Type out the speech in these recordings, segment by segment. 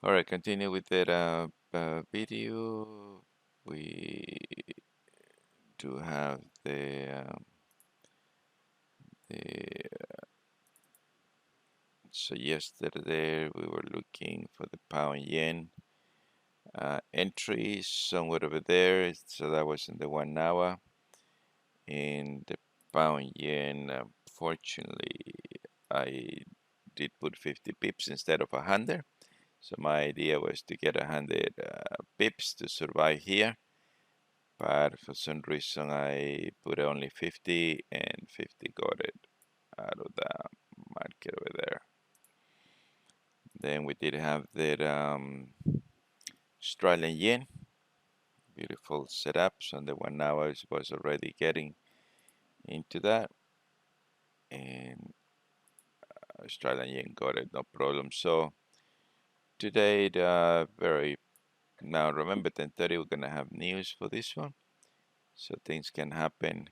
All right, continue with that video. We do have the so yesterday we were looking for the pound yen entry somewhere over there. So that was in the 1 hour. In the pound yen, fortunately, I did put 50 pips instead of 100. So my idea was to get 100 pips to survive here. But for some reason I put only 50 and 50 got it out of the market over there. Then we did have that Australian yen, beautiful setup. So the 1 hour was already getting into that, and Australian yen got it, no problem. So today, the very now remember 10:30 we're gonna have news for this one, so things can happen,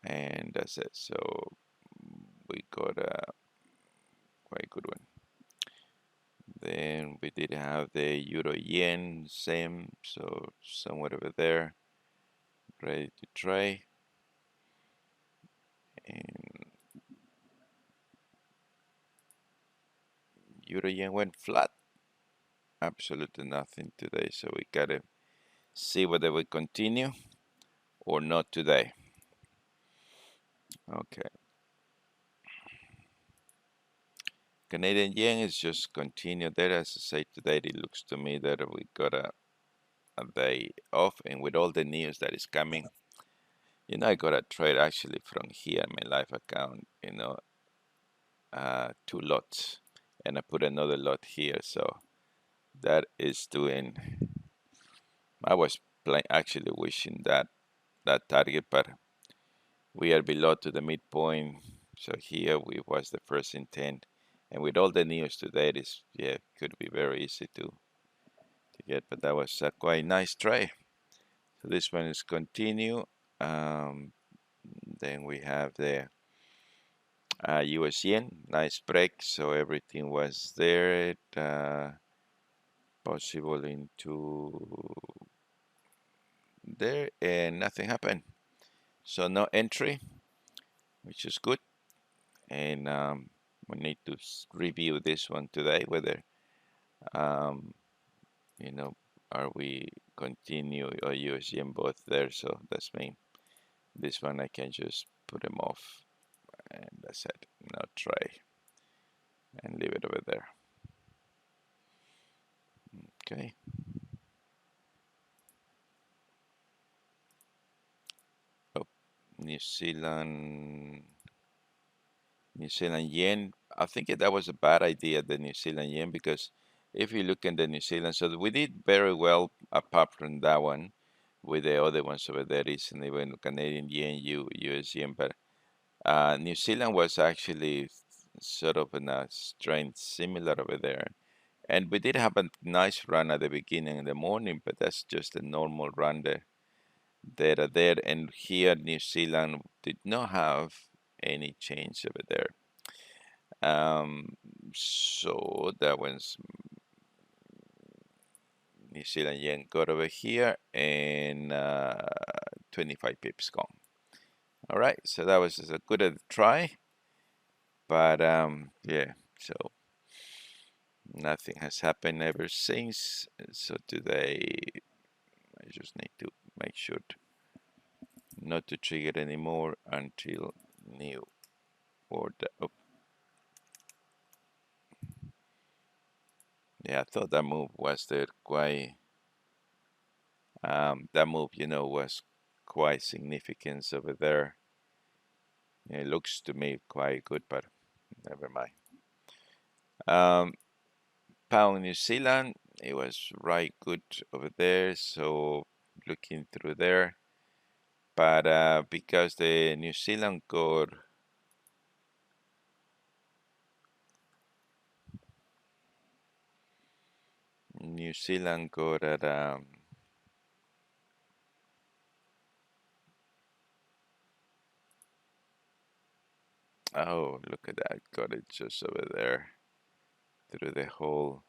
and that's it. So we got a quite good one. Then we did have the euro yen, same, so somewhere over there, ready to try. And euro yen went flat, absolutely nothing today, so we gotta see whether we continue or not today. Okay. Canadian yen is just continue there. As I say today, it looks to me that we got a day off, and with all the news that is coming, I got a trade actually from here, my live account, 2 lots, and I put another lot here. So that is doing. I was actually wishing that target, but we are below to the midpoint. So here we was the first intent, and with all the news today, this could be very easy to get. But that was a quite nice try. So this one is continue. Um, then we have the US yen, nice break. So everything was there. Possible into there, and nothing happened. So no entry, which is good. And we need to review this one today, whether um, you know are we continue or US yen both there. So that's mean this one I can just put them off, and that's it. Now try and leave it over there. Okay. Oh, New Zealand, New Zealand yen. I think that was a bad idea, the New Zealand yen, because if you look in the New Zealand, so we did very well apart from that one, with the other ones over there, isn't even Canadian yen, US yen, but New Zealand was actually sort of in a strength similar over there. And we did have a nice run at the beginning in the morning, but that's just a normal run there. And here, New Zealand did not have any change over there. So that one's New Zealand yen got over here, and 25 pips gone. All right, so that was a good try, but yeah, so nothing has happened ever since. So today, I just need to make sure not to trigger anymore until new order. Oh, yeah, I thought that move was there quite. That move, was quite significant over there. It looks to me quite good, but never mind. Um, Pound New Zealand, it was right good over there. So looking through there, but because the New Zealand got at oh, look at that, got it just over there through the whole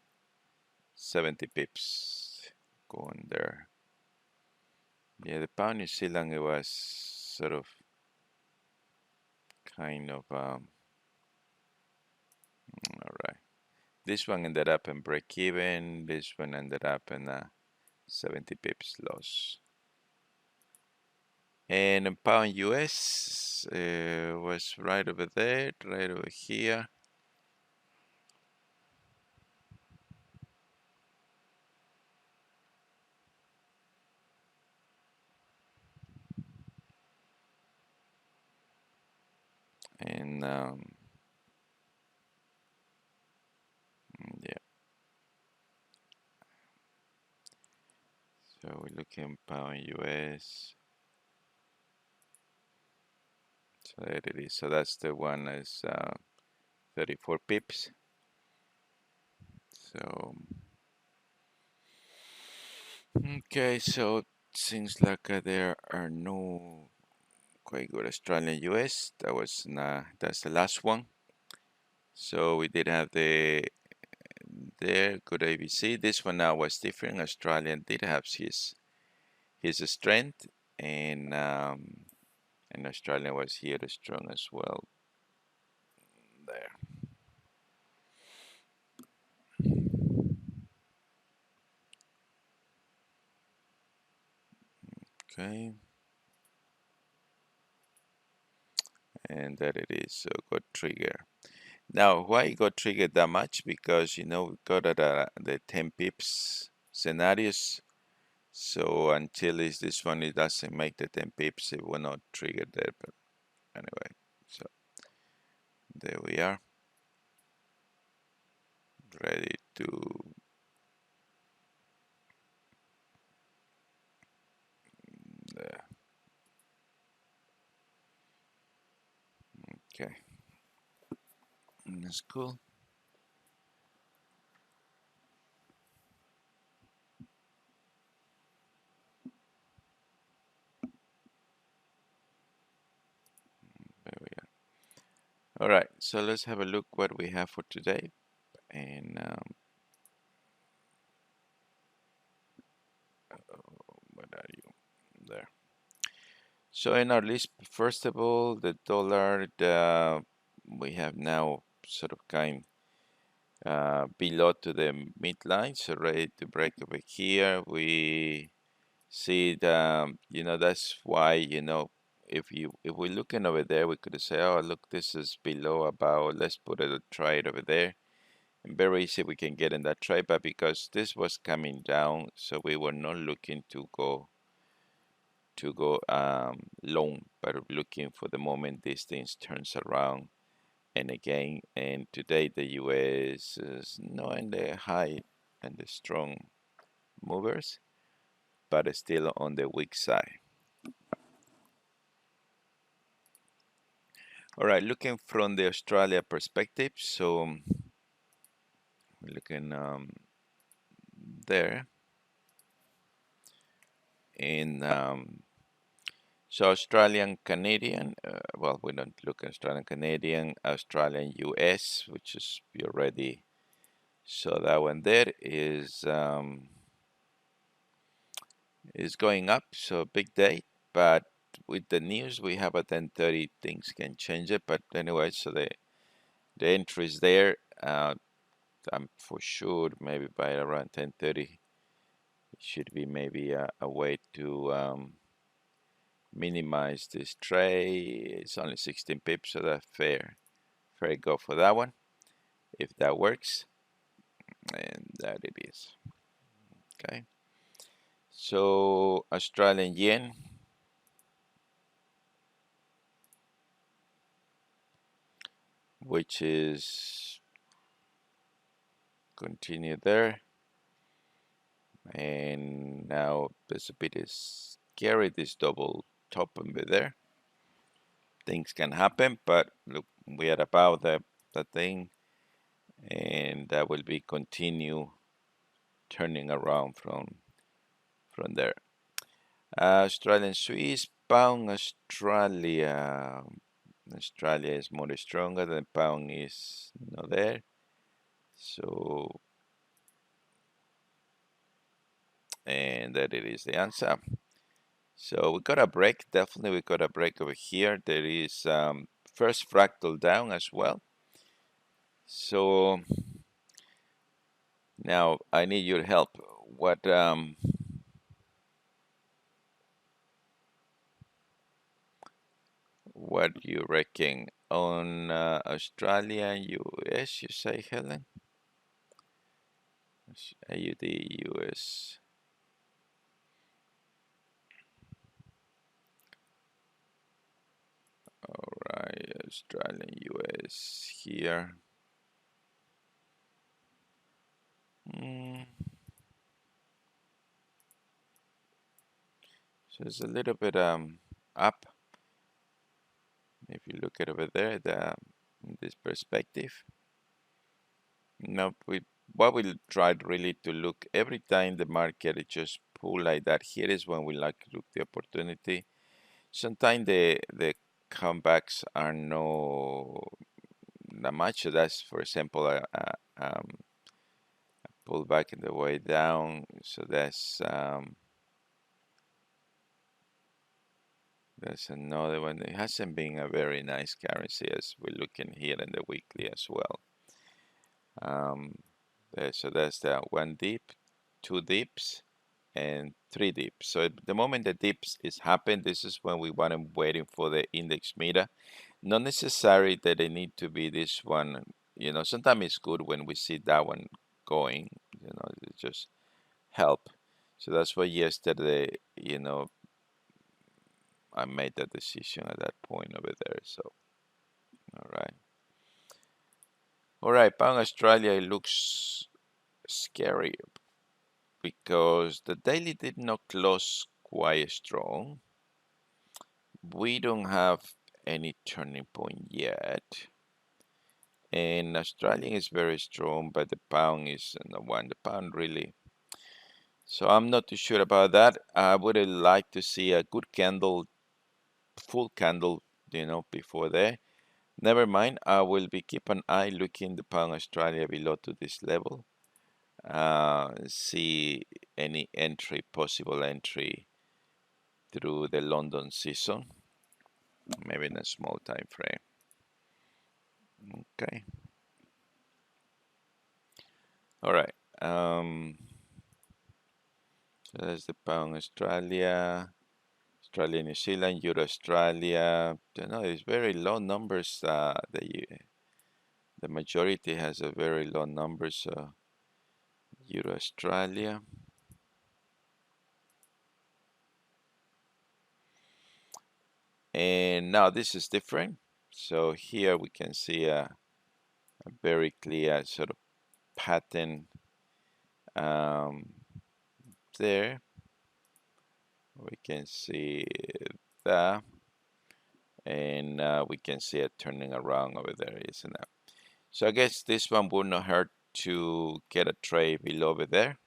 70 pips going there. Yeah, the pound New Zealand, it was sort of kind of all right. This one ended up in break even. This one ended up in 70 pips loss. And in pound US was right over there, right over here. And yeah, so we're looking pound US. So there it is. So that's the one is 34 pips. So okay, so seems like there are no quite good Australian US. That was that's the last one. So we did have the there good ABC. This one now was different. Australian did have his strength, and Australian was here strong as well. There. Okay. And there it is. So got trigger. Now, why it got triggered that much? Because we got at the 10 pips scenarios. So until this one, it doesn't make the 10 pips, it will not trigger there. But anyway, so there we are, ready to. There. Okay, that's cool. There we are. All right, so let's have a look what we have for today. And what are you there? So in our list, first of all, the dollar, we have now sort of kind below to the midline, so ready to break over here. We see that's why, if we're looking over there, we could say, oh, look, this is below about, let's put a trade over there. And very easy we can get in that trade, but because this was coming down, so we were not looking to go long, but looking for the moment these things turns around. And again, and today the US is not in the high and the strong movers, but still on the weak side. All right, looking from the Australia perspective, so we're looking there, and so Australian Canadian, well, we don't look at Australian Canadian, Australian US, which is we already saw that one there is going up, so big day. But with the news we have at 10:30, things can change it. But anyway, so the entry is there. I'm for sure maybe by around 10:30, it should be maybe a way to minimize this trade. It's only 16 pips, so that's fair. Fair go for that one if that works, and that it is. Okay. So Australian yen, which is continue there, and now there's a bit of scary this double top over there. Things can happen, but look, we are about the thing, and that will be continue turning around from there. Australian Swiss pound Australia. Australia is more stronger than pound is not there. So And that it is the answer. So we got a break. Definitely we got a break over here. There is first fractal down as well. So now I need your help. What you reckon on Australia and US? You say, Helen? AUD US. All right, Australian US here. Mm. So it's a little bit up. If you look at over there, this perspective. Now what we tried really to look every time the market it just pull like that. Here is when we like to look the opportunity. Sometimes the comebacks are no not much. So that's for example pull back in the way down. So that's another one. It hasn't been a very nice currency as we're looking here in the weekly as well. So that's the one dip, two dips, and three dips. So at the moment the dips is happen, this is when we want to waiting for the index meter. Not necessary that they need to be this one. You know, sometimes it's good when we see that one going. You know, it just help. So that's why yesterday, you know, I made that decision at that point over there. So all right, all right. Pound Australia it looks scary because the daily did not close quite strong. We don't have any turning point yet. And Australian is very strong, but the pound is the one. The pound really. So I'm not too sure about that. I would like to see a good candle, full candle, you know, before there. Never mind. I will be keep an eye looking the pound Australia below to this level. See any entry, possible entry through the London season, maybe in a small time frame. Okay. All right. So that's the pound Australia, Australia, New Zealand, Euro Australia. You know, it's very low numbers. The majority has a very low numbers. So Euro Australia. And now this is different. So here we can see a very clear sort of pattern there. We can see that, and we can see it turning around over there, isn't it? So I guess this one would not hurt to get a trade below over there,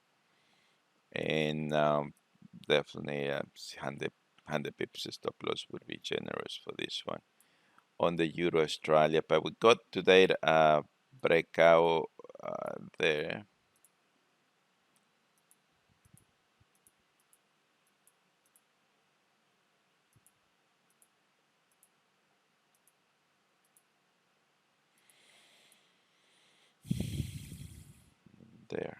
and definitely 100 pips stop loss would be generous for this one on the Euro Australia. But we got today a breakout there. There.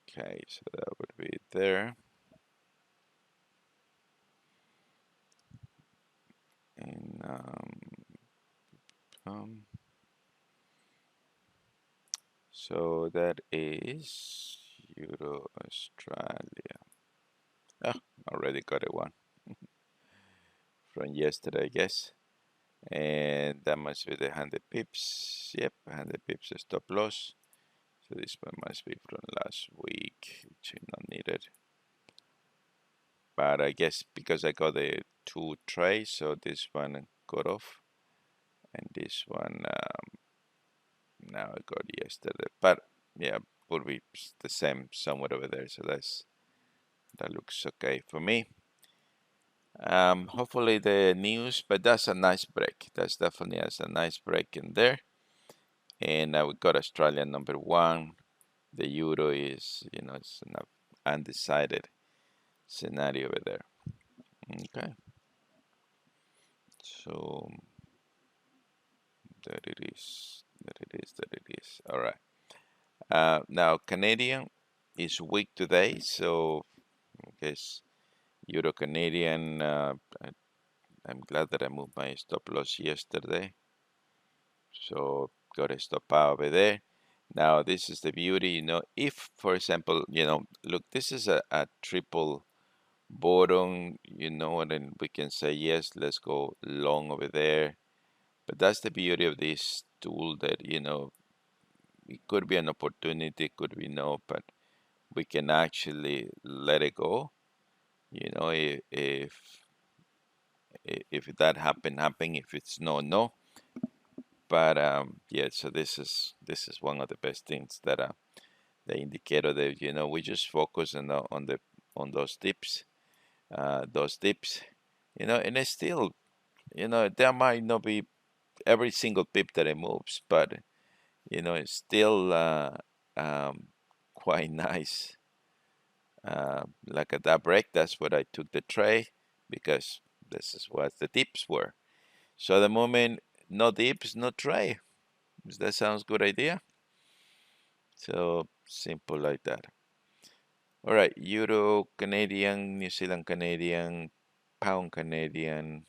Okay, so that would be there. And so that is Euro Australia. Ah, already got it one from yesterday, I guess. And that must be the 100 pips. Yep, 100 pips stop loss. So this one must be from last week, which is not needed. But I guess because I got the two trays, so this one got off, and this one now I got yesterday. But yeah, will be the same somewhere over there. So that looks okay for me. Hopefully the news, but that's a nice break. That's definitely a nice break in there. And we got Australia number one. The euro is, it's an undecided scenario over there. Okay, so there it is. There it is. There it is. All right. Now Canadian is weak today, so I guess Euro Canadian. I'm glad that I moved my stop loss yesterday, so got a stop out over there. Now this is the beauty, if for example, look, this is a triple bottom, and then we can say yes, let's go long over there. But that's the beauty of this tool, that it could be an opportunity, it could be no, but we can actually let it go. If that happen, if it's no, no. But yeah, so this is one of the best things that the indicator that we just focus on those dips, and it's still, there might not be every single pip that it moves, but it's still quite nice. Like at that break, that's what I took the trade, because this is what the dips were. So at the moment, no dips, no trade. Does that sounds good idea? So simple like that. All right, Euro Canadian, New Zealand Canadian, Pound Canadian,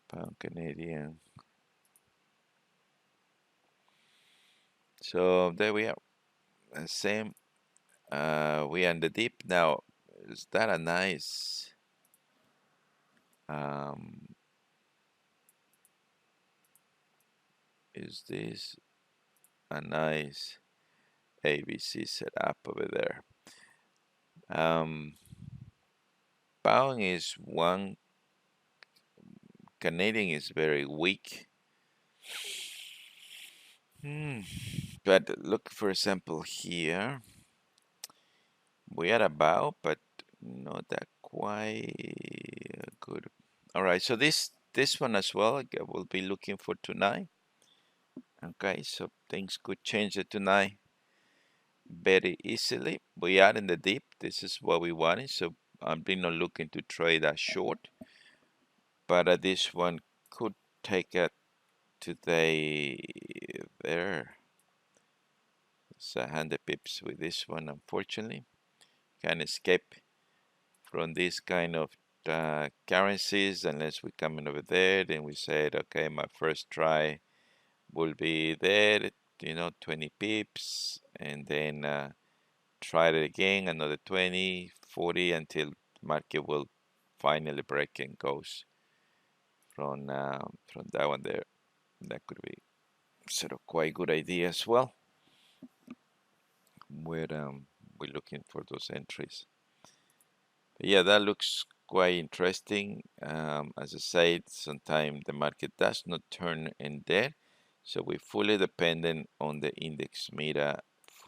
Pound Canadian. So there we are. Same. We are in the deep now. Is that a nice? Um, is this a nice ABC setup over there? Pound is one. Canadian is very weak. But look, for example, here we are about, but not that quite good. All right, so this one as well, I will be looking for tonight. Okay, so things could change it tonight very easily. We are in the deep. This is what we wanted, so I'm not looking to trade that short, but this one could take it today there. It's 100 pips with this one, unfortunately. Can't escape from this kind of currencies unless we come in over there. Then we said, okay, my first try will be there, 20 pips, and then try it again, another 20, 40, until market will finally break and goes from that one there. That could be sort of quite good idea as well. We're looking for those entries. But yeah, that looks quite interesting. As I said, sometimes the market does not turn in there, so we're fully dependent on the index meta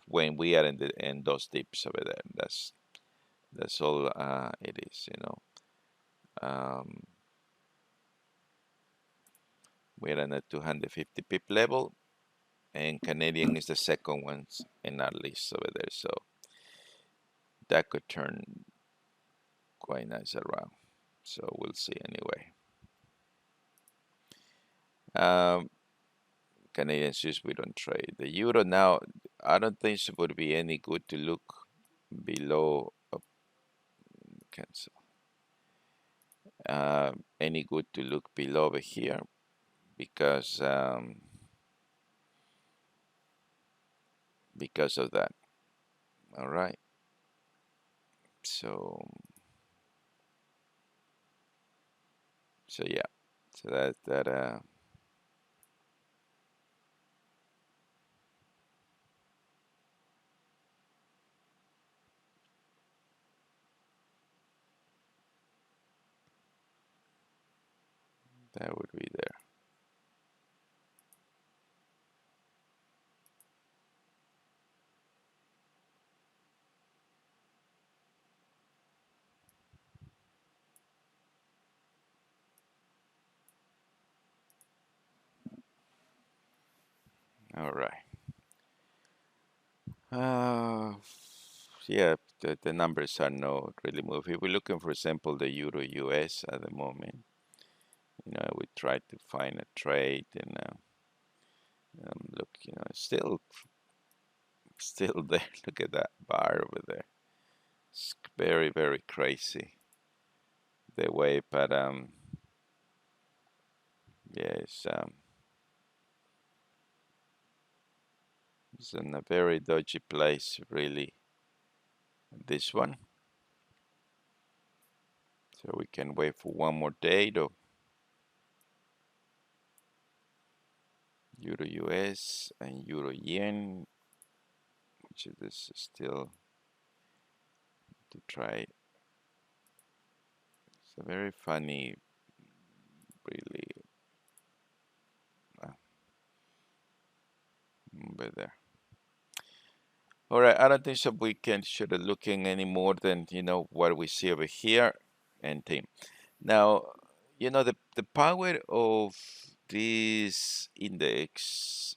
when we are in those dips over there. That's all it is. Um, we're at a 250 pip level, and Canadian is the second one in our list over there, so that could turn quite nice around. So we'll see anyway. Um, Canadian Swiss we don't trade. The euro now, I don't think it would be any good to look below. Cancel. Any good to look below over here, because of that. All right. So yeah. So that would be there. All right. Yeah, the numbers are not really moving. If we're looking, for example, the Euro US at the moment, we try to find a trade and look, still there. Look at that bar over there. It's very, very crazy the way, but yeah, it's in a very dodgy place, really. This one, so we can wait for one more day to Euro US and Euro Yen, which is this is still to try. It's a very funny, really, uh, over there. All right, I don't think so. We can should have looking any more than what we see over here and team. Now, the power of this index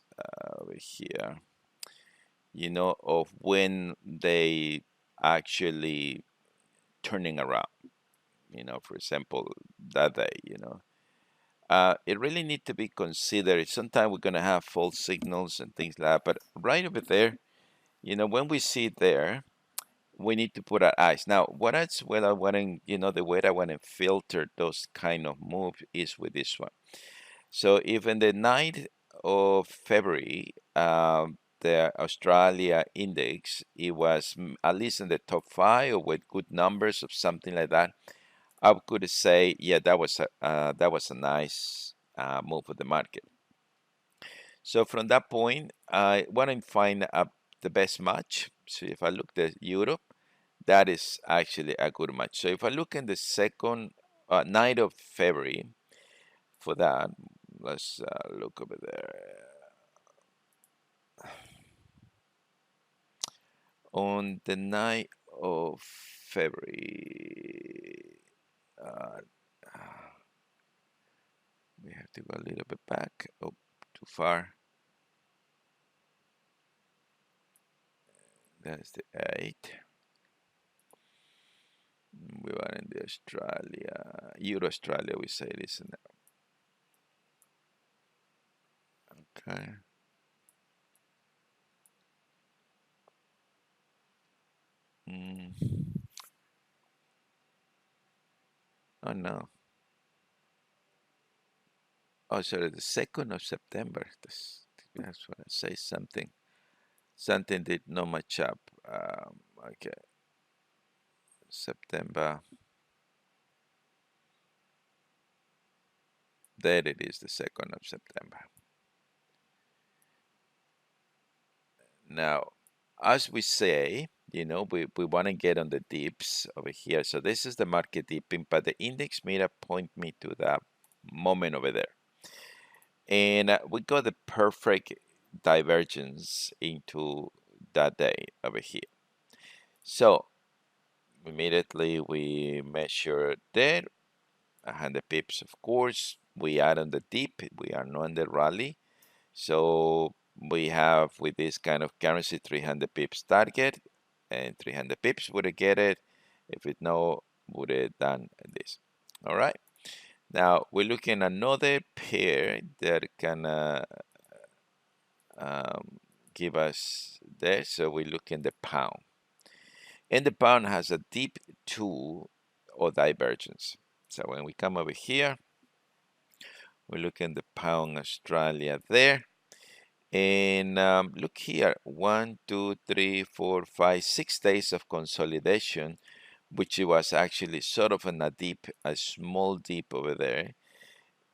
over here, of when they actually turning around, for example, that day, it really need to be considered. Sometimes we're gonna have false signals and things like that, but right over there, when we see it there, we need to put our eyes. Now, what I want to, the way I want to filter those kind of moves is with this one. So if in the 9th of February, the Australia index, it was at least in the top five or with good numbers of something like that, I could say, yeah, that was a nice move for the market. So from that point, I want to find the best match. So if I look at Europe, that is actually a good match. So if I look in the second 9th of February for that, let's look over there. On the 9th of February, uh, we have to go a little bit back. Oh, too far. That's the 8th. We were in the Australia, Euro Australia, we say this now. Okay. Mm. Oh no. Oh, sorry, the 2nd of September. That's when I say something. Something did not match up. Okay. September. There it is, the 2nd of September. Now, as we say, we want to get on the dips over here. So this is the market dipping, but the index mira point me to that moment over there. And we got the perfect divergence into that day over here. So immediately we measure there, 100 pips, of course. We are on the dip, we are not on the rally. So we have with this kind of currency 300 pips target, and 300 pips would get it. If it no, would have done this. All right. Now we're looking at another pair that can give us there. So we look in the pound, and the pound has a deep two or divergence. So when we come over here, we look in the pound Australia there. And look here, 1, 2, 3, 4, 5, 6 days of consolidation, which it was actually sort of in a small dip over there.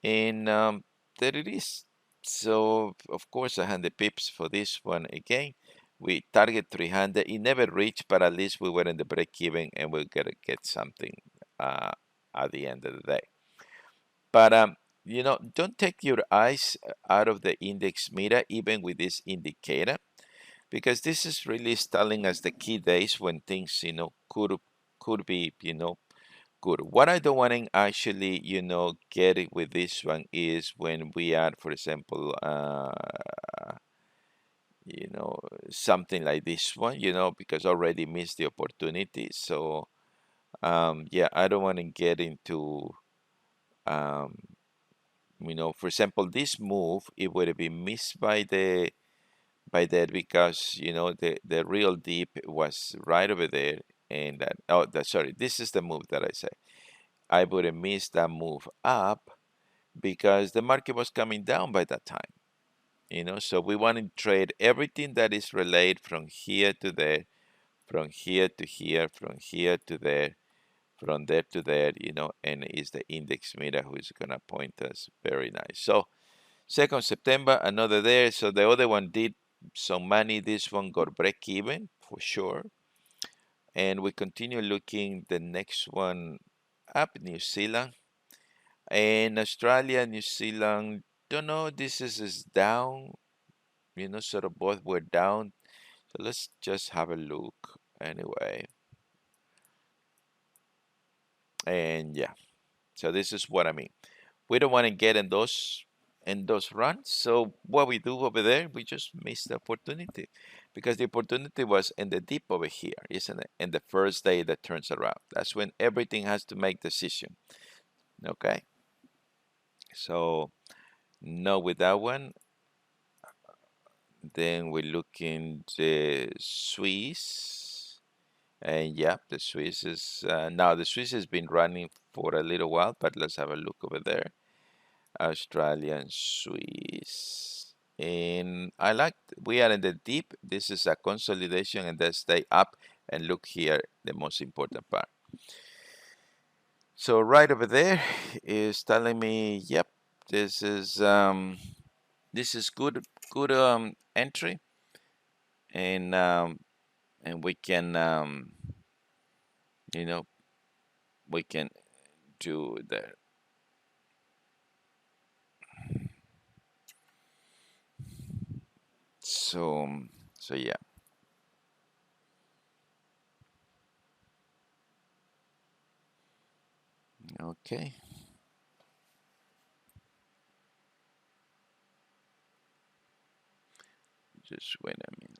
And there it is. So, of course, 100 pips for this one again. We target 300. It never reached, but at least we were in the break even and we're going to get something uh, at the end of the day. But don't take your eyes out of the index mira, even with this indicator, because this is really telling us the key days when things, could be, good. What I don't want to actually, get it with this one is when we are, for example, you know, something like this one, you know, because I already missed the opportunity. So yeah, I don't want to get into, um, you know, for example, this move, it would have been missed by that because, you know, the real deep was right over there. And that, oh, that, sorry, this is the move that I say. I would have missed that move up because the market was coming down by that time, you know. So we want to trade everything that is related from here to there, from here to here, from here to there, from there to there, you know, and it's the index meter who is going to point us. Very nice. So 2nd September, another there. So the other one did some money. This one got break even for sure. And we continue looking the next one up, New Zealand. And Australia, New Zealand, don't know, is down, you know, sort of both were down. So let's just have a look anyway. And yeah, so this is what I mean. We don't want to get in those runs. So what we do over there, we just miss the opportunity because the opportunity was in the deep over here, isn't it? In the first day that turns around. That's when everything has to make decision. Okay. So no with that one. Then we look in the Swiss. And yeah, the Swiss is now the Swiss has been running for a little while, but let's have a look over there. Australian Swiss. And I like we are in the deep. This is a consolidation and then stay up and look here, the most important part. So right over there is telling me, yep, this is good entry and we can you know we can do that. So so yeah. Okay. Just wait a minute.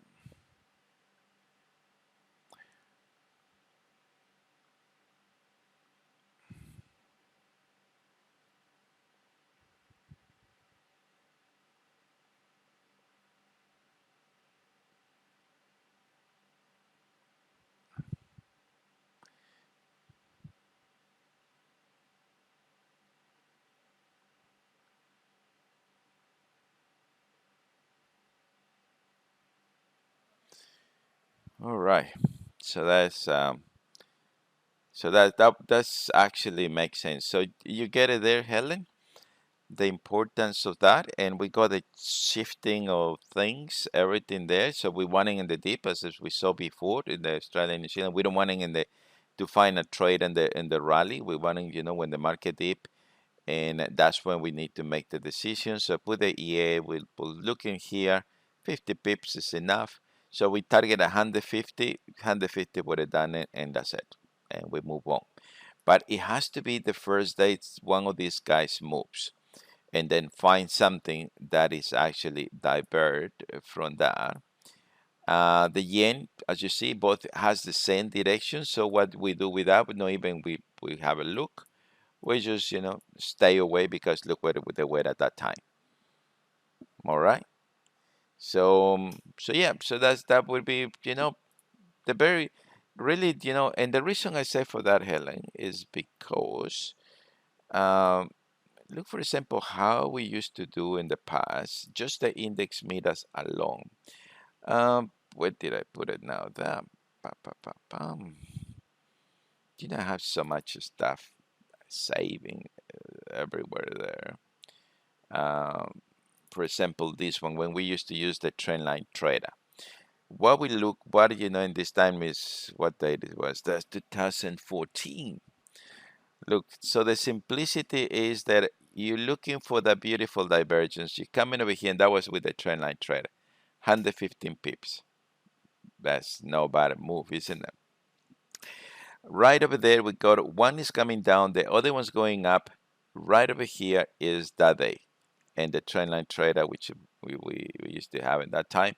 All right. So that's actually makes sense. So you get it there, Helen? The importance of that, and we got a shifting of things, everything there. So we wanting in the deep, as we saw before in the Australia and New Zealand. We don't wanting in the to find a trade in the rally. We wanting, you know, when the market dip, and that's when we need to make the decision. So put the EA. We'll look in here. 50 pips is enough. So we target 150. 150 would have done it, and that's it. And we move on. But it has to be the first day one of these guys moves and then find something that is actually divert from that. The yen, as you see, both has the same direction. So what we do with that, not even we have a look. We just, you know, stay away because look what they were at that time. All right. So so yeah, so that would be, you know, the very really, you know, and the reason I say for that, Helen, is because um, look, for example, how we used to do in the past, just the index meters alone. Where did I put it now? There. You know, I have so much stuff saving everywhere there. Um, for example, this one, when we used to use the trendline trader. What we look, what you know, in this time is what date it was? That's 2014. Look, so the simplicity is that you're looking for the beautiful divergence. You're coming over here, and that was with the trendline trader. 115 pips. That's no bad move, isn't it? Right over there, we got one is coming down, the other one's going up. Right over here is that day. And the trendline trader, which we used to have at that time.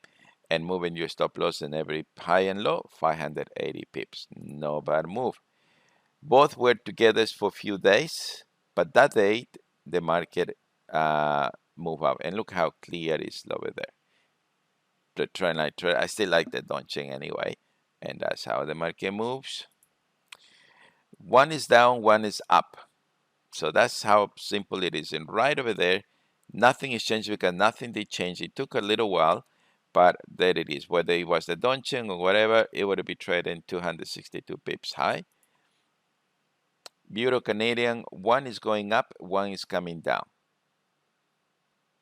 and moving your stop loss in every high and low, 580 pips. No bad move. Both were together for a few days, but that day the market move up. And look how clear it is over there. The trend line, I still like the Doncheng anyway. And that's how the market moves. One is down, one is up. So that's how simple it is. And right over there, nothing is changed because nothing did change. It took a little while, but there it is. Whether it was the Doncheng or whatever, it would be trading 262 pips high. Euro Canadian, one is going up, one is coming down.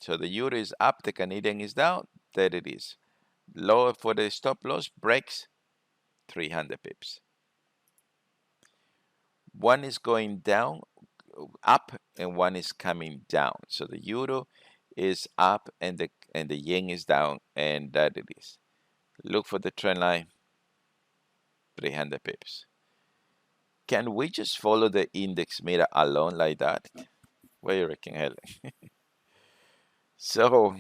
So the euro is up, the Canadian is down. There it is. Lower for the stop loss, breaks 300 pips. One is going down, up, and one is coming down. So the euro is up and the yen is down, and that it is. Look for the trend line, 300 pips. Can we just follow the index meter alone like that? What do you reckon, Helen? So,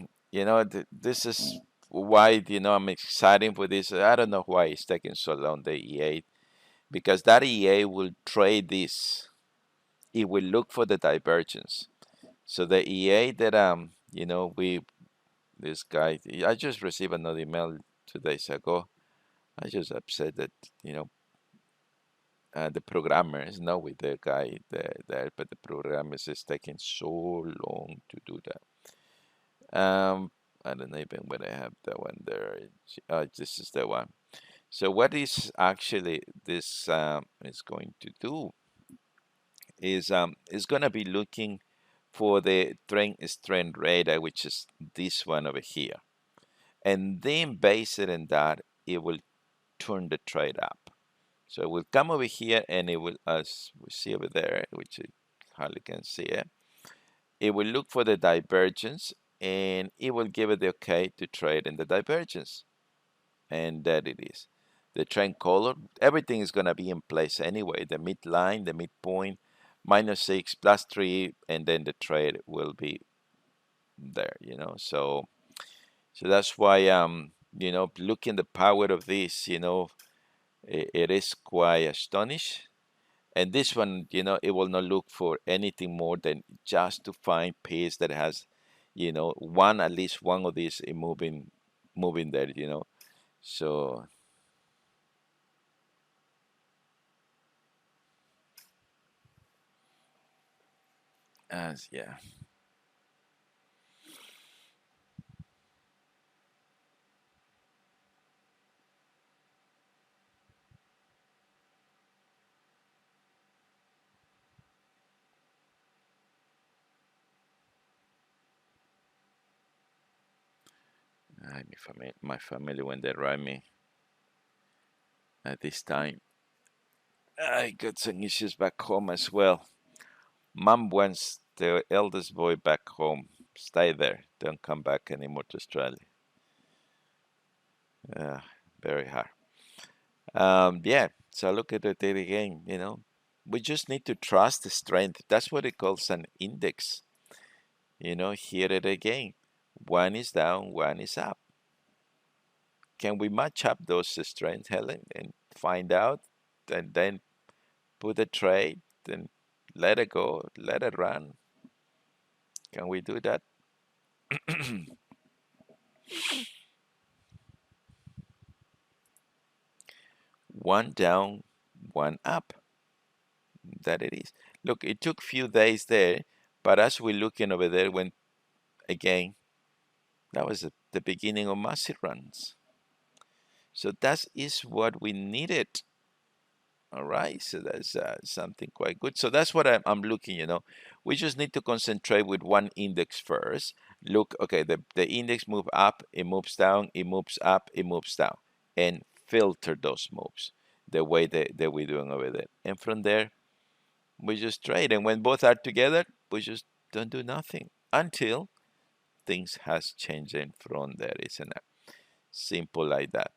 this is why, I'm excited for this. I don't know why it's taking so long, the EA, because that EA will trade this. It will look for the divergence. So the EA that, this guy, I just received another email 2 days ago. I just upset that, the programmers, not with the guy there, but the programmers is taking so long to do that. I don't know even whether I have that one there. This is the one. So what is actually this is going to do is going to be looking for the trend strength radar, which is this one over here, and then based it on that, it will turn the trade up. So it will come over here, and it will, as we see over there, which you hardly can see it, it will look for the divergence, and it will give it the okay to trade in the divergence. And that it is. The trend color, everything is going to be in place anyway. The midline, the midpoint, -6, +3, and then the trade will be there, So that's why, looking the power of this, it is quite astonished. And this one, it will not look for anything more than just to find pace that has, at least one of these moving there, So as yeah. My family when they ride me at this time, I got some issues back home as well. Mom wants the eldest boy back home. Stay there. Don't come back anymore to Australia. Uh, Very hard. Yeah. So look at it again. We just need to trust the strength. That's what it calls an index. Hear it again. One is down, one is up. Can we match up those strengths, Helen, and find out, and then put a trade, then let it go, let it run? Can we do that? One down, one up. That it is. Look, it took few days there, but as we're looking over there, when again, that was the beginning of massive runs. So that is what we needed. All right, so that's something quite good. So that's what I'm looking, We just need to concentrate with one index first. Look, okay, the index move up, it moves down, it moves up, it moves down. And filter those moves the way that we're doing over there. And from there, we just trade. And when both are together, we just don't do nothing until things has changed from there, isn't it? Simple like that.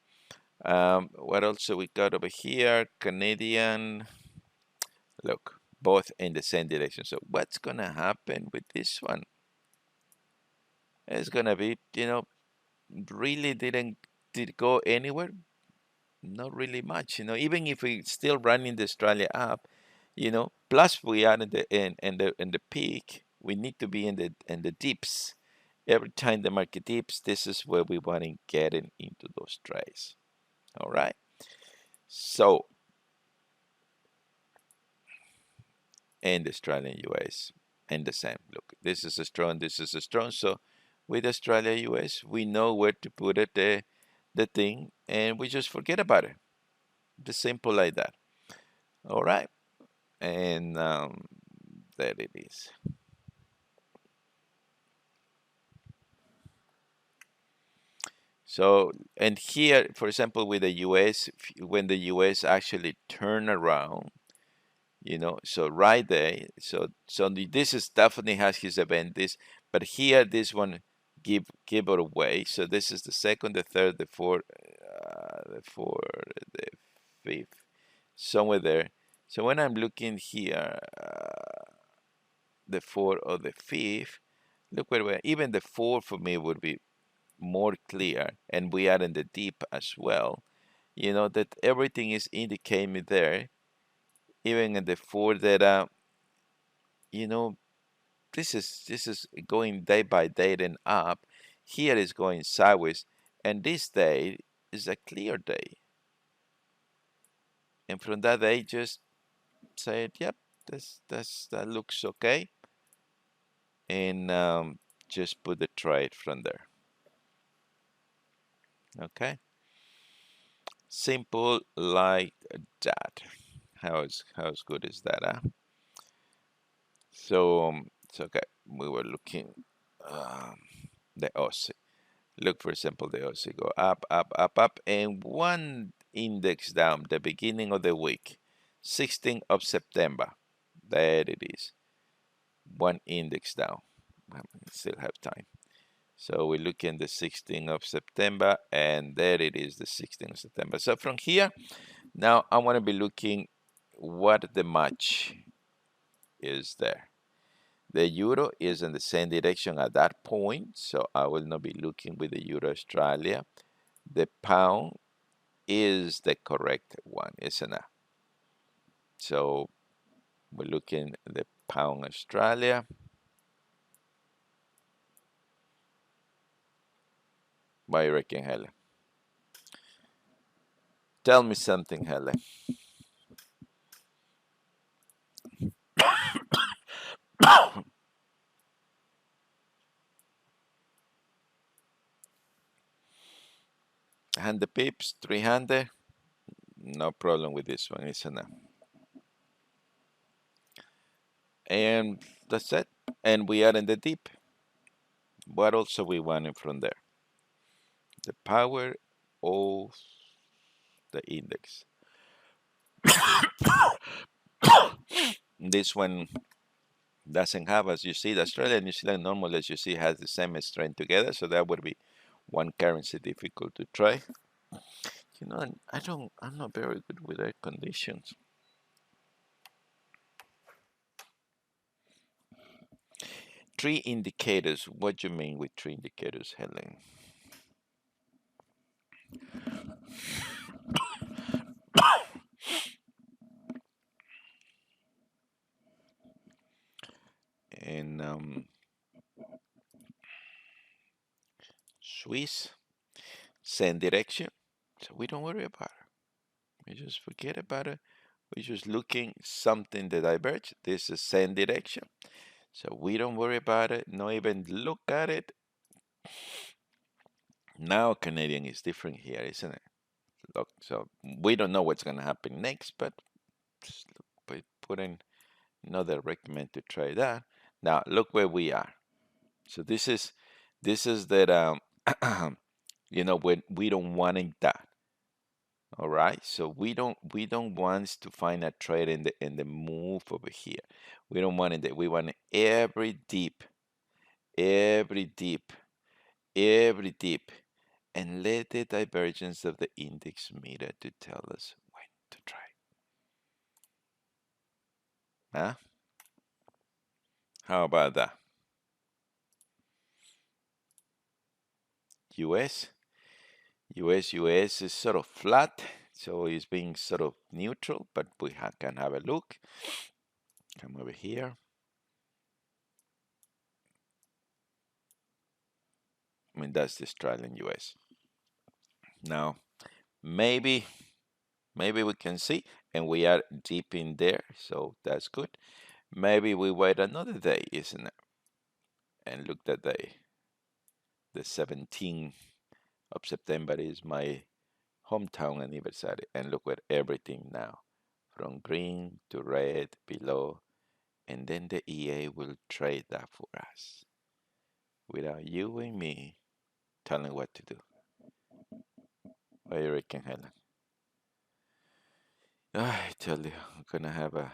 What else we got over here? Canadian. Look, both in the same direction. So what's gonna happen with this one? It's gonna be, really didn't did it go anywhere? Not really much, even if we still running the Australia app, plus we are in the peak, we need to be in the dips. Every time the market dips, this is where we want to get into those trades. All right. So, and Australian US and the same. Look, this is a strong, this is a strong. So with Australia US, we know where to put it, the thing, and we just forget about it. Just simple like that. All right. And there it is. So, and here, for example, with the US, when the US actually turn around, so right there, so this is definitely has his event, but here, this one give it away. So this is the second, the third, the the fifth, somewhere there. So when I'm looking here, the fourth or the fifth, look where we're, even the fourth for me would be more clear, and we are in the deep as well. That everything is indicating me there, even in the four that you know this is going day by day and up. Here is going sideways, and this day is a clear day. And from that day, just say, yep, that looks okay, and just put the trade from there. Okay, simple like that. How's good is that, huh? So it's okay. We were looking um, the Aussie. Look, for example, the Aussie go up, up, up, up, and one index down, the beginning of the week, 16th of September. There it is. One index down. We still have time. So we look in the 16th of September, and there it is, the 16th of September. So from here, now I want to be looking what the match is there. The euro is in the same direction at that point, so I will not be looking with the euro Australia. The pound is the correct one, isn't it? So we're looking at the pound Australia. What do you reckon, Helen? Tell me something, Helen. Hundred pips, 300. No problem with this one, isn't it? And that's it. And we are in the deep. What else are we wanting from there? The power of the index. This one doesn't have, as you see, the Australia and New Zealand normal, as you see, has the same strength together. So that would be one currency difficult to trade. I'm not very good with air conditions. Three indicators. What do you mean with three indicators, Helen? And Swiss, same direction. So we don't worry about it. We just forget about it. We're just looking something that diverge. This is same direction. So we don't worry about it. Not even look at it. Now Canadian is different here, isn't it? Look, so we don't know what's going to happen next, but just put in another recommend to try that. Now look where we are. So this is that when we don't want that. All right. So we don't want to find a trade in the move over here. We don't want it. We want every dip, every dip, every dip, and let the divergence of the index meter to tell us when to try. Huh? How about that? US. US is sort of flat, so it's being sort of neutral, but we can have a look. Come over here. I mean, that's the Australian US. Now, maybe maybe we can see, and we are deep in there, so that's good. Maybe we wait another day, isn't it? And look that day. The 17th of September is my hometown anniversary, and look at everything now, from green to red below, and then the EA will trade that for us without you and me telling what to do. What do you reckon, Helen? I tell you, I'm gonna have a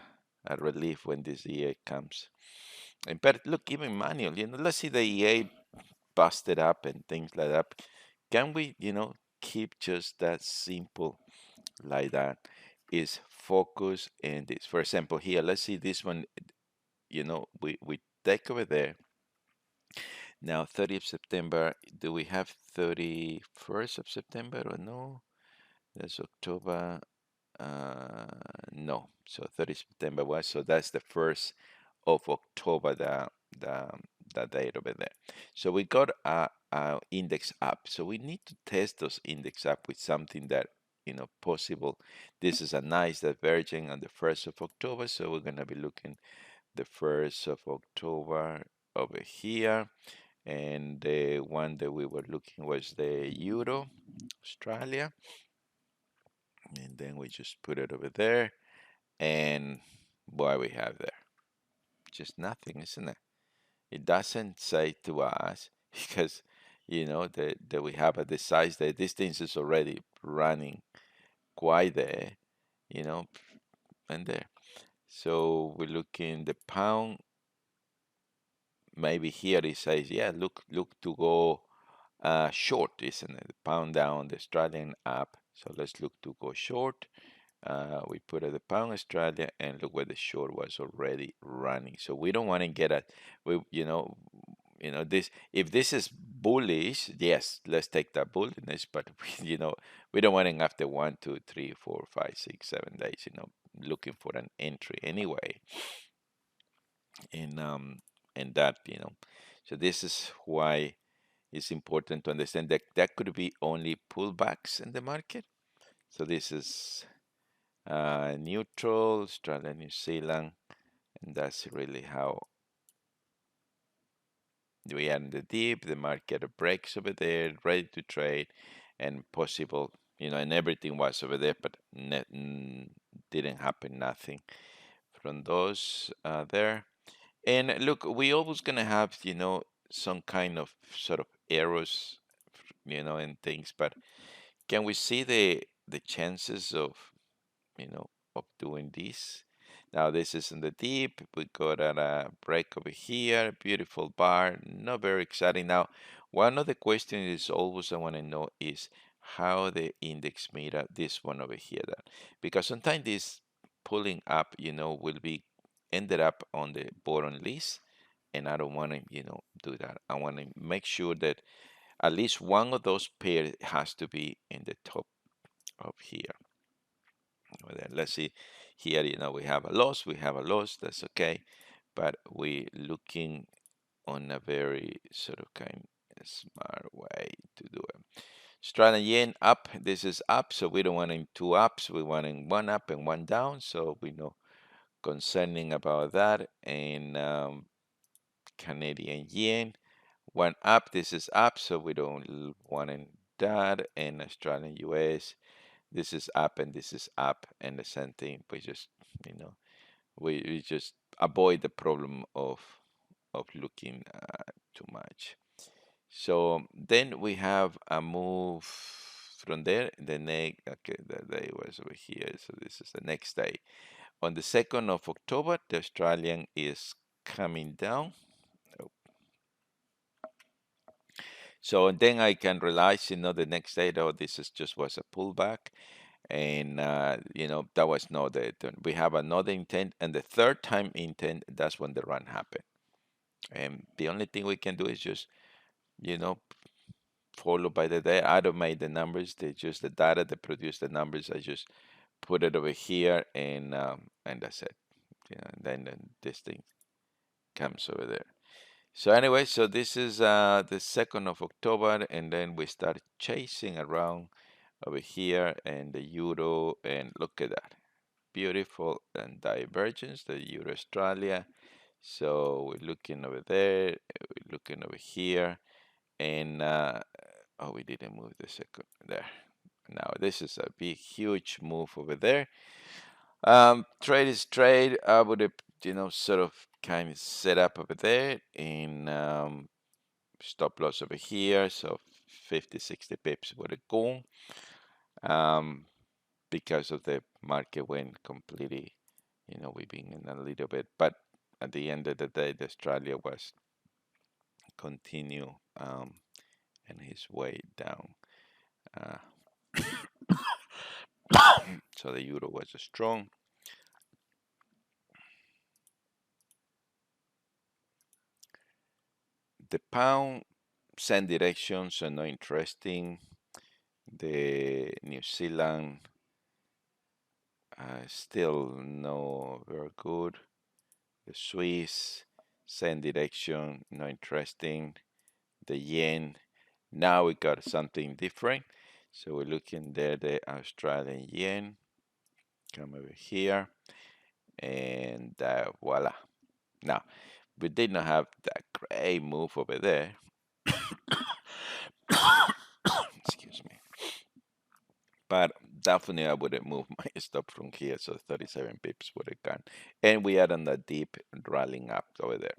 relief when this EA comes. And but look, even manual, let's see the EA busted up and things like that. Can we, keep just that simple like that? Is focus in this. For example, here, let's see this one, we take over there. Now, 30th September, do we have 31st of September or no? That's October. Uh, no. So 30 September was, so that's the 1st of October, the, the date over there. So we got a index up. So we need to test those index up with something that, possible. This is a nice diverging on the 1st of October. So we're going to be looking the 1st of October over here. And the one that we were looking was the Euro, Australia. And then we just put it over there. And what we have there? Just nothing, isn't it? It doesn't say to us because, that we have a the size that this thing is already running quite there, you know, and there. So we're looking the pound. Maybe here it says, yeah, look to go short, isn't it? Pound down, the Australian up. So let's look to go short. We put the pound Australia and look where the short was already running. So we don't want to get we this, if this is bullish, yes, let's take that bullishness, but we don't want it after 1, 2, 3, 4, 5, 6, 7 days, looking for an entry anyway. And that, so this is why it's important to understand that that could be only pullbacks in the market. So this is neutral, Australia, New Zealand, and that's really how we are in the deep. The market breaks over there, ready to trade, and possible, and everything was over there, but didn't happen, nothing from those there. And look, we always gonna have, some kind of sort of errors, and things, but can we see the chances you know, of doing this? Now this is in the deep. We got a break over here, beautiful bar, not very exciting. Now, one of the questions is always I want to know is how the index made up this one over here, that because sometimes this pulling up, will be ended up on the bottom list, and I don't want to, do that. I want to make sure that at least one of those pairs has to be in the top of here. Well, then let's see here, we have a loss, that's okay, but we looking on a very sort of kind of smart way to do it. Australian yen up, this is up, so we don't want in two ups, we want in one up and one down, so we know concerning about that. And Canadian yen, one up, this is up, so we don't want in that. And Australian US, this is up and this is up, and the same thing. We just, we just avoid the problem of looking too much. So then we have a move from there. The next, okay, the day was over here, so this is the next day. On the 2nd of October, the Australian is coming down. Oh. So then I can realize, the next day, though, this is just was a pullback. And that was not we have another intent, and the third time intent, that's when the run happened. And the only thing we can do is just, you know follow by the day. I don't make the numbers. They just the data. They produce the numbers. I just put it over here, and that's it. And then this thing comes over there. So anyway, so this is the 2nd of October, and then we start chasing around over here, and the euro, and look at that, beautiful and divergence, the euro Australia. So we're looking over there, we're looking over here, and oh, we didn't move the second there. Now this is a big, huge move over there. Trade is trade. I would have, sort of kind of set up over there in stop loss over here. So 50, 60 pips would have gone because of the market went completely, we've been in a little bit, but at the end of the day, the Australia was continue and his way down. Uh, so the euro was strong. The pound same direction, so no interesting. The New Zealand still no very good. The Swiss same direction, no interesting. The yen, now we got something different. So we're looking there, the Australian yen, come over here, and voila. Now, we did not have that great move over there. Excuse me. But definitely I would have moved my stop from here, so 37 pips would have gone. And we are on the deep rallying up over there.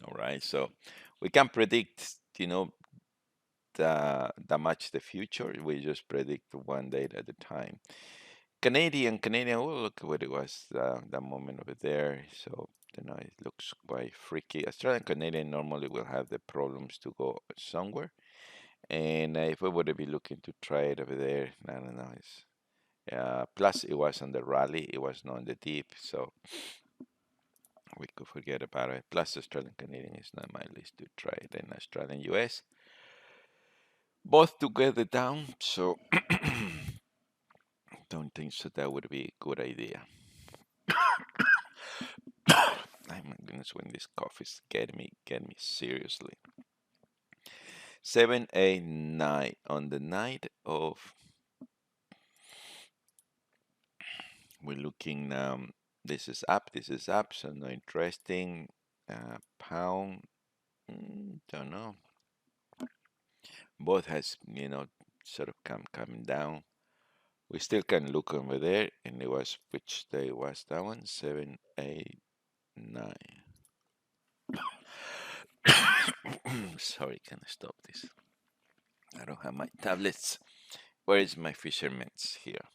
All right, so we can predict, that much the future. We just predict one day at a time. Canadian, oh, look what it was that moment over there. So, it looks quite freaky. Australian Canadian normally will have the problems to go somewhere. And if we would be looking to try it over there, I don't know. Plus, it was on the rally, it was not on the deep, so we could forget about it. Plus, Australian Canadian is not my list to try it. And Australian US, both together down, so don't think so that would be a good idea. Oh my goodness, when this cough is get me seriously. 7, 8, 9 on the night of. We're looking. This is up. This is up. So no interesting. Pound. Don't know. Both has sort of coming down. We still can look over there, and it was which day was that one? 7, 8, 9. Sorry, can I stop this? I don't have my tablets. Where is my fisherman's here?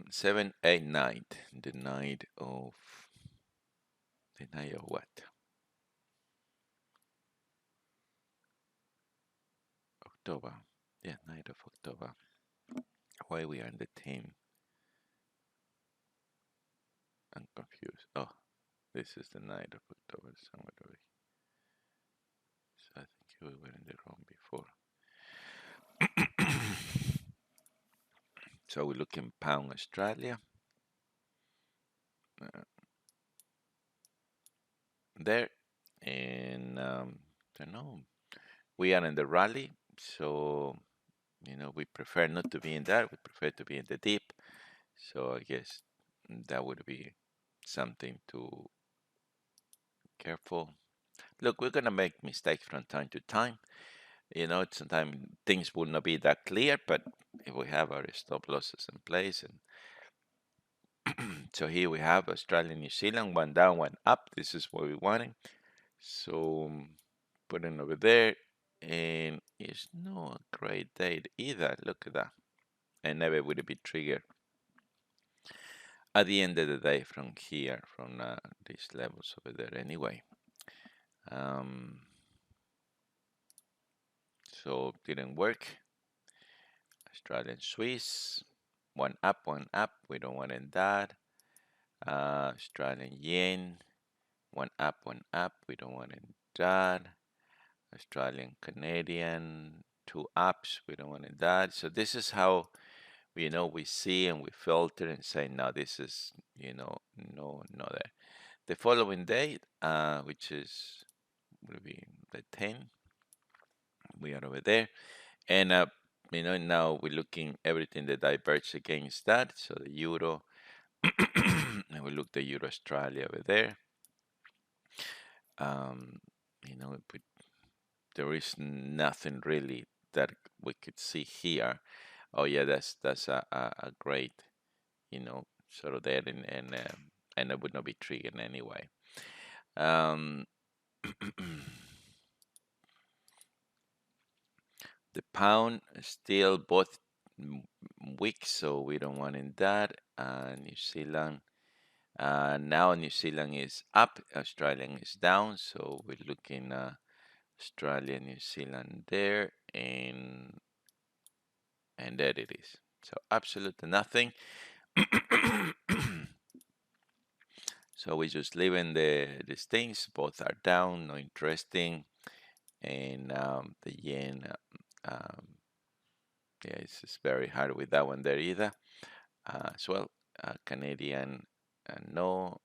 7, 8, 9. The night of what? October. Yeah, night of October. Why we are in the team? I'm confused. Oh, this is the night of October somewhere over here. So I think we were in the wrong before. So we look in pound Australia. There, and don't know. We are in the rally, so we prefer not to be in that. We prefer to be in the deep. So I guess that would be something to careful. Look, we're gonna make mistakes from time to time. Sometimes things will not be that clear, but if we have our stop losses in place, and so here we have Australia, New Zealand, one down, one up. This is what we wanted. So put it over there, and it's not a great date either. Look at that, and never would it be triggered at the end of the day from here, from these levels over there. Anyway, so didn't work. Australian Swiss. one up, one up. We don't want that. Australian yen, one up, one up. We don't want that. Australian Canadian, two ups. We don't want that. So this is how we see and we filter and say, no, this is no there. The following day, which is will be the 10, we are over there, and now we're looking everything that diverges against that. So the euro, and we look the euro Australia over there. Um, but there is nothing really that we could see here. Oh yeah, that's a great, sort of there, and it would not be triggered anyway. Um, the pound is still both weak, so we don't want in that. New Zealand. Now New Zealand is up, Australian is down, so we're looking Australia, New Zealand there, and there it is. So absolutely nothing. So we just leaving these things. Both are down, no interesting, and the yen. Yeah, it's very hard with that one there either. As well, Canadian, no,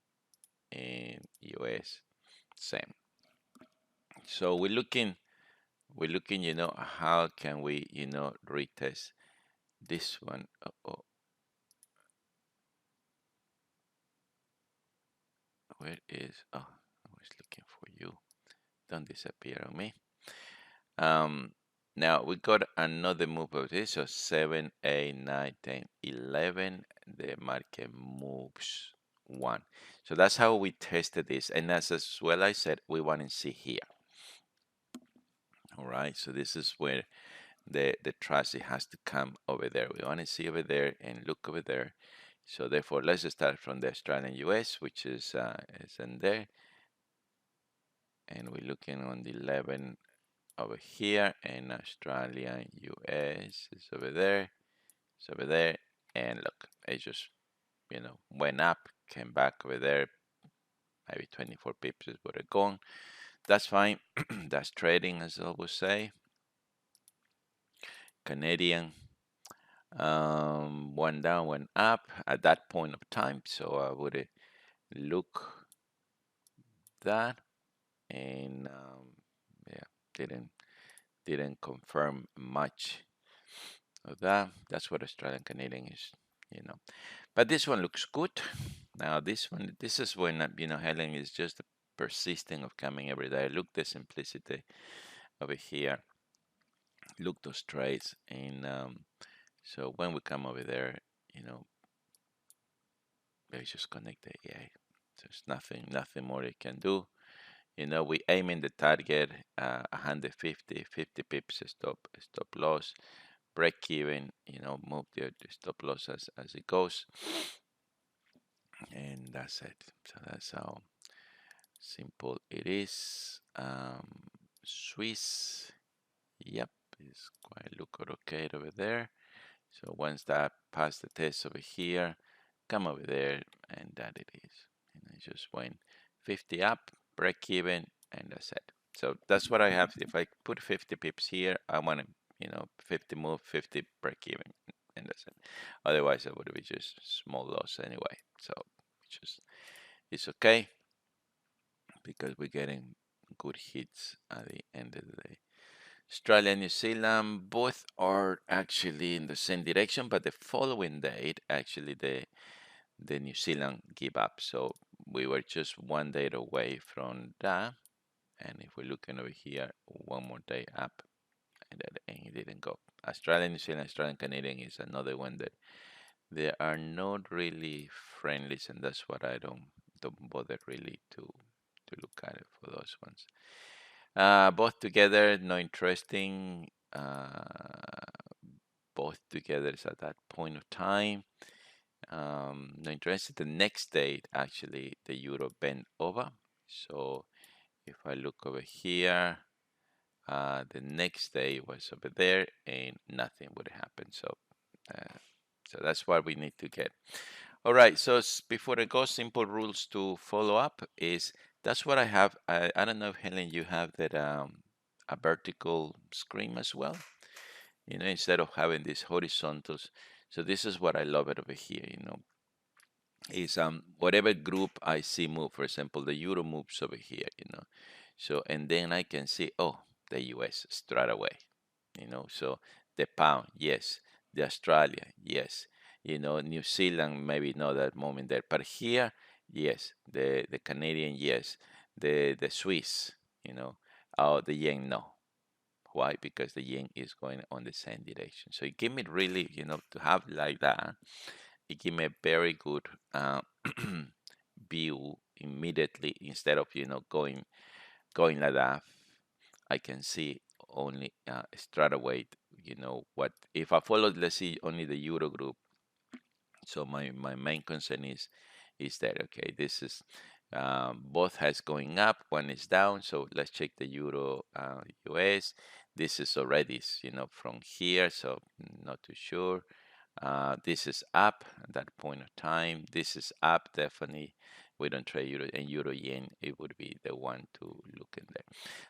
and US same. So we're looking, how can we, retest this one? Oh, where is? Oh, I was looking for you. Don't disappear on me. Um, Now we got another move of this. So 7, 8, 9, 10, 11. The market moves one. So that's how we tested this. And as well I said, we want to see here. All right. So this is where the trust has to come over there. We want to see over there and look over there. So therefore, let's start from the Australian US, which is in there, and we're looking on the 11 over here, and Australian US is over there. It's over there, and look, it just went up, came back over there. Maybe 24 pips is where it's going. That's fine. That's trading, as I always say. Canadian. One down, one up at that point of time. So I would look that, and yeah, didn't confirm much of that. That's what Australian Canadian is. But this one looks good. Now this is when Helen is just persisting of coming every day. Look the simplicity over here. Look those trades, and so when we come over there, you know, they just connect the AI. There's nothing more you can do. We aim in the target 150, 50 pips stop loss, break even. Move the stop loss as it goes, and that's it. So that's how simple it is. Swiss, yep, is quite look okay over there. So once that passed the test over here, come over there, and that it is. I just went 50 up, break even, and that's it. So that's what I have. If I put 50 pips here, I want to, 50 move, 50 break even, and that's it. Otherwise, it would be just small loss anyway. So it's okay because we're getting good hits at the end of the day. Australia and New Zealand both are actually in the same direction, but the following day, actually, the New Zealand give up. So we were just one day away from that. And if we're looking over here, one more day up, and it didn't go. Australia, New Zealand, Australian, Canadian is another one that they are not really friendly, and that's what I don't bother really to look at it for those ones. Both together, no interesting. Both together is at that point of time. No interested. The next day, actually, the euro bent over. So if I look over here, the next day was over there, and nothing would happen. So So that's what we need to get. All right, so before I go, simple rules to follow up is that's what I have. I don't know if Helen, you have that a vertical screen as well, instead of having these horizontals. So this is what I love it over here, is whatever group I see move, for example, the euro moves over here. So and then I can see, oh, the US straight away, so the pound, yes, the Australia, yes, New Zealand, maybe not that moment there, but here, yes, the Canadian, yes, the Swiss, oh, the yen, no. Why? Because the yen is going on the same direction. So it gave me really, to have like that, it gave me a very good uh, view immediately instead of going like that. I can see only straight away. What if I follow? Let's see only the Euro group. So my main concern is that okay, this is both has going up, one is down. So let's check the Euro US. This is already from here, so not too sure. This is up at that point of time. This is up definitely. We don't trade euro and euro yen. It would be the one to look in there.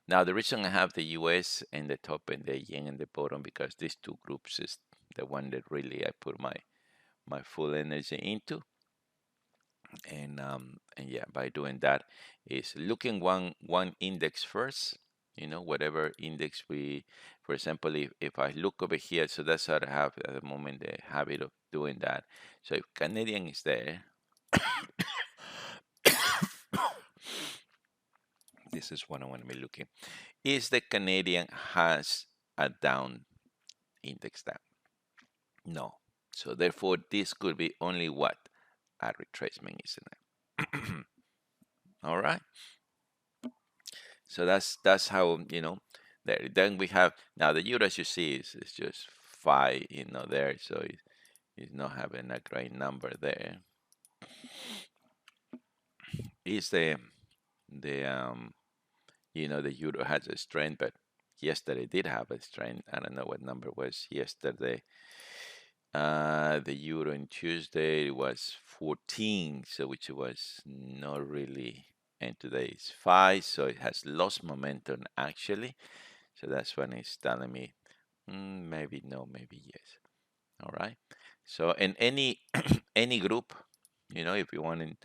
Now the reason I have the US in the top and the yen in the bottom because these two groups is the one that really I put my full energy into. And yeah, by doing that is looking one index first, whatever index we, for example, if I look over here, so that's what I have at the moment, the habit of doing that. So if Canadian is there, this is what I want to be looking, is the Canadian has a down index down? No. So therefore this could be only what? A retracement, isn't it? All right. So that's how there. Then we have now the euro, as you see, is just 5, there. So it's not having a great number there. Is the euro has a strength, but yesterday did have a strength. I don't know what number was yesterday. The euro on Tuesday was 14, so which was not really, and today is 5, so it has lost momentum actually. So that's when it's telling me maybe no, maybe yes. All right. So in any any group, if you want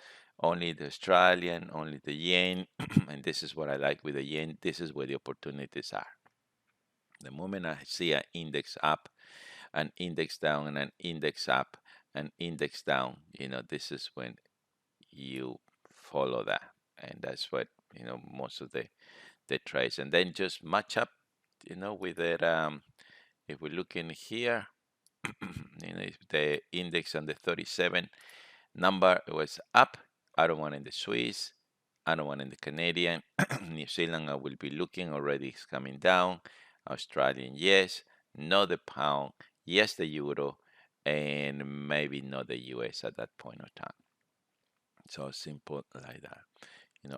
only the Australian, only the yen, and this is what I like with the yen, this is where the opportunities are. The moment I see an index up, an index down, and an index up, an index down, this is when you follow that. And that's what, most of the trades. And then just match up, with it. If we look in here, if the index on the 37 number was up, I don't want in the Swiss, I don't want in the Canadian. New Zealand, I will be looking already, it's coming down. Australian, yes. No, the pound, yes, the euro, and maybe not the US at that point of time. So simple like that,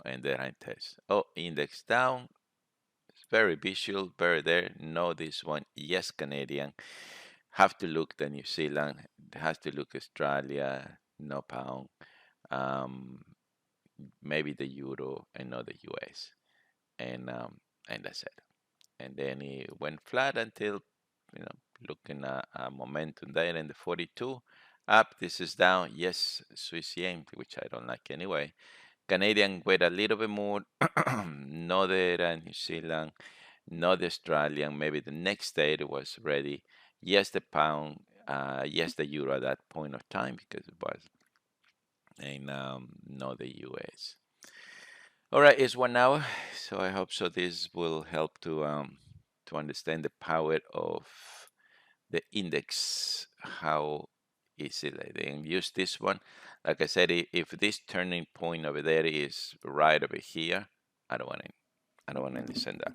and then I test. Oh, index down, it's very visual, very there. No, this one, yes, Canadian. Have to look the New Zealand, has to look Australia, no pound, um, maybe the euro and not the US, and that's it. And then it went flat until looking at momentum there in the 42 up. This is down. Yes, Swiss yen, which I don't like anyway. Canadian wait a little bit more. No the New Zealand, not the Australian. Maybe the next day it was ready. Yes, the pound. Yes, the euro at that point of time because it was, and not the US. All right, it's 1 hour, so I hope so. This will help to understand the power of the index, how easily they can use this one. Like I said, if this turning point over there is right over here, I don't want to. I don't want to listen that.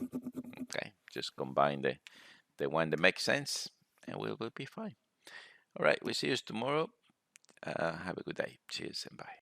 Okay, just combine the one that makes sense, and we will be fine. All right, we see you tomorrow. Have a good day. Cheers and bye.